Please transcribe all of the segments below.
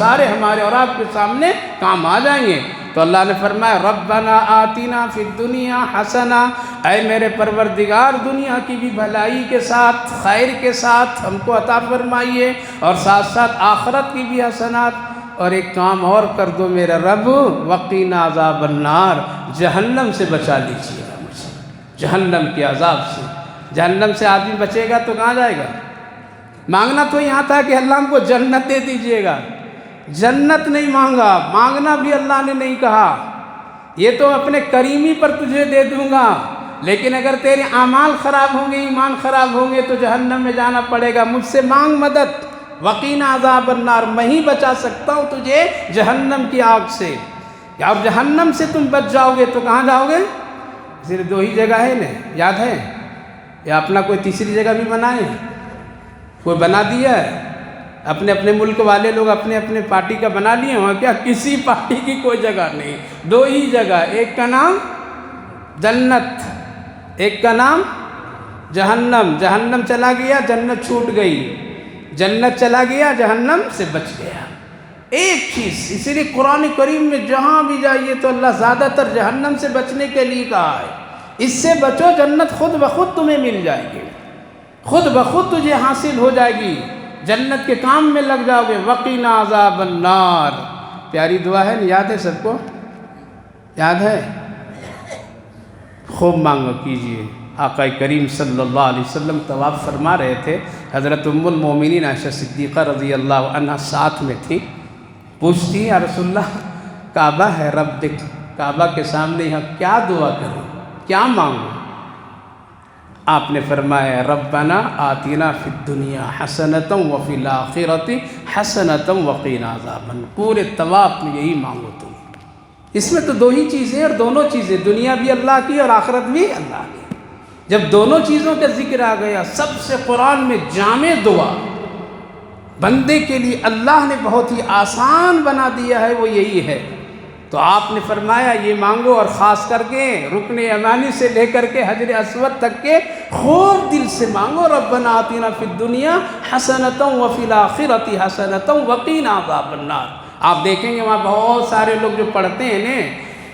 سارے ہمارے اور آپ کے سامنے کام آ جائیں گے۔ تو اللہ نے فرمایا ربنا آتنا فی الدنیا حسنہ، اے میرے پروردگار دنیا کی بھی بھلائی کے ساتھ، خیر کے ساتھ ہم کو عطا فرمائیے، اور ساتھ ساتھ آخرت کی بھی حسنات، اور ایک کام اور کر دو میرا رب، وقینا عذاب النار، جہنم سے بچا لیجیے گا مجھے، جہنم کے عذاب سے۔ جہنم سے آدمی بچے گا تو کہاں جائے گا؟ مانگنا تو یہاں تھا کہ اللہ ہم کو جنت دے دیجیے گا، جنت نہیں مانگا، مانگنا بھی اللہ نے نہیں کہا، یہ تو اپنے کریمی پر تجھے دے دوں گا، لیکن اگر تیرے اعمال خراب ہوں گے، ایمان خراب ہوں گے تو جہنم میں جانا پڑے گا، مجھ سے مانگ مدد، وقینا عذاب النار، میں ہی بچا سکتا ہوں تجھے جہنم کی آگ سے۔ اب جہنم سے تم بچ جاؤ گے تو کہاں جاؤ گے؟ صرف دو ہی جگہ ہے نا، یاد ہے؟ یا اپنا کوئی تیسری جگہ بھی بنائے؟ کوئی بنا دیا ہے؟ اپنے اپنے ملک والے لوگ اپنے اپنے پارٹی کا بنا لیے وہاں، کیا کسی پارٹی کی کوئی جگہ نہیں، دو ہی جگہ، ایک کا نام جنت، ایک کا نام جہنم۔ جہنم چلا گیا جنت چھوٹ گئی، جنت چلا گیا جہنم سے بچ گیا، ایک چیز۔ اسی لیے قرآن کریم میں جہاں بھی جائیے تو اللہ زیادہ تر جہنم سے بچنے کے لیے کہا ہے، اس سے بچو، جنت خود بخود تمہیں مل جائے گی، خود بخود تجھے حاصل ہو جائے گی، جنت کے کام میں لگ جاؤ گے۔ وقینا عذاب النار، پیاری دعا ہے، یاد ہے سب کو؟ یاد ہے؟ خوب مانگو کیجئے۔ آقا کریم صلی اللہ علیہ وسلم طواف فرما رہے تھے، حضرت ام المومنین عائشہ صدیقہ رضی اللہ عنہ ساتھ میں تھی، پوچھتی یا رسول اللہ کعبہ ہے، رب دیکھ کعبہ کے سامنے، یہاں کیا دعا کروں، کیا مانگوں؟ آپ نے فرمایا ربنا آتنا فی الدنیا حسنۃ وفی الآخرۃ حسنۃ وقینا عذاب النار، پورے طواف میں یہی مانگو تم۔ اس میں تو دو ہی چیزیں، اور دونوں چیزیں دنیا بھی اللہ کی اور آخرت بھی اللہ کی۔ جب دونوں چیزوں کا ذکر آ گیا، سب سے قرآن میں جامع دعا بندے کے لیے اللہ نے بہت ہی آسان بنا دیا ہے، وہ یہی ہے۔ تو آپ نے فرمایا یہ مانگو، اور خاص کر کے رکن یمانی سے لے کر کے حجر اسود تک کے خوب دل سے مانگو، ربنا آتنا فی الدنیا حسنۃ وفی الآخرۃ حسنۃ وقینا عذاب النار۔ آپ دیکھیں گے وہاں بہت سارے لوگ جو پڑھتے ہیں نا،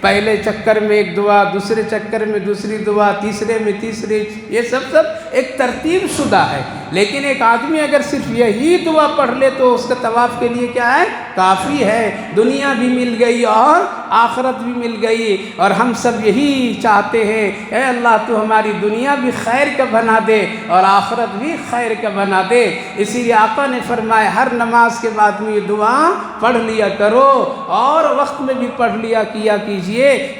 پہلے چکر میں ایک دعا، دوسرے چکر میں دوسری دعا، تیسرے میں تیسری، یہ سب ایک ترتیب شدہ ہے، لیکن ایک آدمی اگر صرف یہی دعا پڑھ لے تو اس کا طواف کے لیے کیا ہے؟ کافی ہے، دنیا بھی مل گئی اور آخرت بھی مل گئی۔ اور ہم سب یہی چاہتے ہیں، اے اللہ تو ہماری دنیا بھی خیر کا بنا دے اور آخرت بھی خیر کا بنا دے۔ اسی لیے آقا نے فرمایا ہر نماز کے بعد میں یہ دعا پڑھ لیا کرو، اور وقت میں بھی پڑھ لیا کیا کیجیے،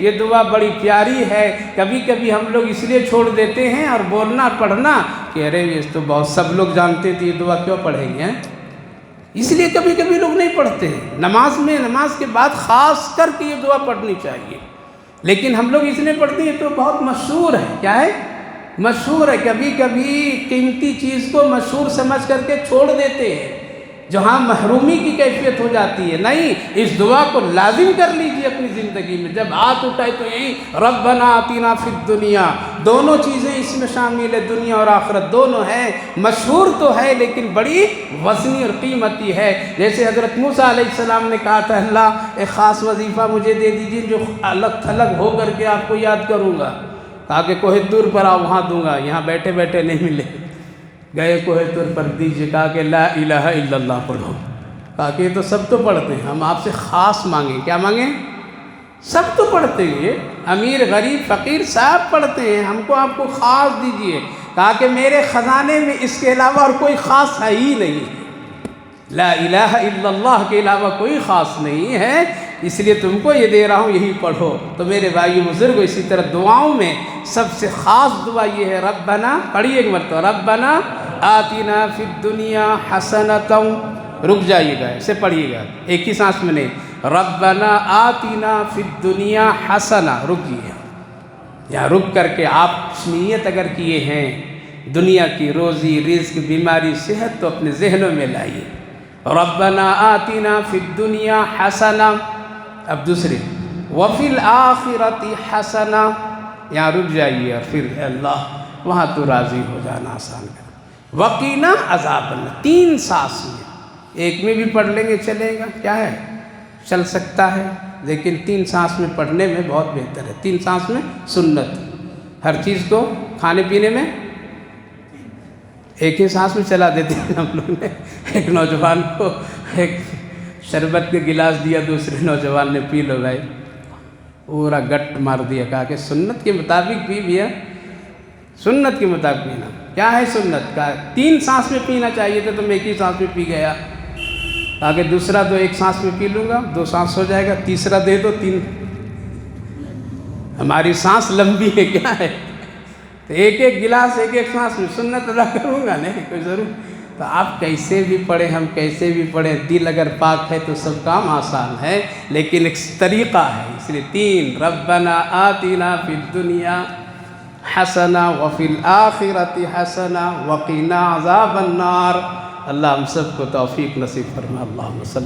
یہ دعا بڑی پیاری ہے۔ کبھی کبھی ہم لوگ اس لیے چھوڑ دیتے ہیں اور بولنا پڑھنا کہ ارے یہ تو بہت سب لوگ جانتے تھے، یہ دعا کیوں پڑھیں گے، اس لیے کبھی کبھی لوگ نہیں پڑھتے ہیں۔ نماز میں، نماز کے بعد خاص کر کے یہ دعا پڑھنی چاہیے، لیکن ہم لوگ اس لیے پڑھتے ہیں تو بہت مشہور ہے۔ کیا ہے؟ مشہور ہے۔ کبھی کبھی قیمتی چیز کو مشہور سمجھ کر کے چھوڑ دیتے ہیں، جہاں محرومی کی کیفیت ہو جاتی ہے۔ نہیں، اس دعا کو لازم کر لیجیے اپنی زندگی میں، جب ہاتھ اٹھائے تو یہی ربنا آتنا فی الدنیا، دونوں چیزیں اس میں شامل ہے، دنیا اور آخرت دونوں ہیں۔ مشہور تو ہے لیکن بڑی وزنی اور قیمتی ہے۔ جیسے حضرت موسیٰ علیہ السلام نے کہا تھا اللہ ایک خاص وظیفہ مجھے دے دیجیے جو الگ تھلگ ہو کر کے آپ کو یاد کروں گا۔ کہا کہ کوہ طور پر آؤ، وہاں دوں گا، یہاں بیٹھے بیٹھے نہیں ملے۔ گئے کوہ طور پر دیجیے، کہا کہ لا الہ الا اللہ پڑھو۔ کہا کہ یہ تو سب تو پڑھتے ہیں، ہم آپ سے خاص مانگیں۔ کیا مانگیں؟ سب تو پڑھتے ہیں، امیر غریب فقیر صاحب پڑھتے ہیں، ہم کو آپ کو خاص دیجیے۔ کہا کہ میرے خزانے میں اس کے علاوہ اور کوئی خاص ہے ہی نہیں، لا الہ الا اللہ کے علاوہ کوئی خاص نہیں ہے، اس لیے تم کو یہ دے رہا ہوں، یہی پڑھو۔ تو میرے بھائی بزرگ، اسی طرح دعاؤں میں سب سے خاص دعا یہ ہے، ربنا، پڑھیے ایک مرتبہ، ربنا آتنا فی الدنیا حسنۃ، رک جائیے گا، اسے پڑھیے گا ایک ہی سانس میں نہیں، ربنا آتنا فی الدنیا حسنہ، رکیے، یا رک کر کے آپ نیت اگر کیے ہیں دنیا کی روزی رزق بیماری صحت تو اپنے ذہنوں میں لائیے، ربنا آتنا فی الدنیا حسنہ۔ اب دوسرے وفی الآخرۃ حسنہ، یہاں رک جائیے اور پھر اللہ وہاں تو راضی ہو جانا آسان کر، وقینا عذاب النار، 3 سانس میں ایک میں بھی پڑھ لیں گے چلے گا، کیا ہے، چل سکتا ہے، لیکن 3 سانس میں پڑھنے میں بہت بہتر ہے۔ 3 سانس میں سنت، ہر چیز کو کھانے پینے میں ایک ہی سانس میں چلا دیتے ہیں ہم لوگ نے۔ ایک نوجوان کو ایک شربت کے گلاس دیا، دوسرے نوجوان نے پی لو بھائی، پورا گٹ مار دیا، کہا کہ سنت کے مطابق پی بھیا، سنت کے مطابق پینا۔ کیا ہے سنت کا؟ 3 سانس میں پینا چاہیے تھا، تم ایک ہی سانس میں پی گیا۔ کہا کہ دوسرا تو 1 سانس میں پی لوں گا، 2 سانس ہو جائے گا، تیسرا دے دو 3۔ ہماری سانس لمبی ہے، کیا ہے، تو ایک ایک گلاس ایک ایک سانس میں سنت ادا کروں گا، نہیں کوئی ضرور۔ تو آپ کیسے بھی پڑھیں، ہم کیسے بھی پڑھیں، دل اگر پاک ہے تو سب کام آسان ہے، لیکن ایک طریقہ ہے۔ اس لیے 3 ربنا آتنا فی الدنیا حسنہ وفی الآخرۃ حسنہ وقنا عذاب النار۔ اللہ ہم سب کو توفیق نصیب فرما، اللہم صلی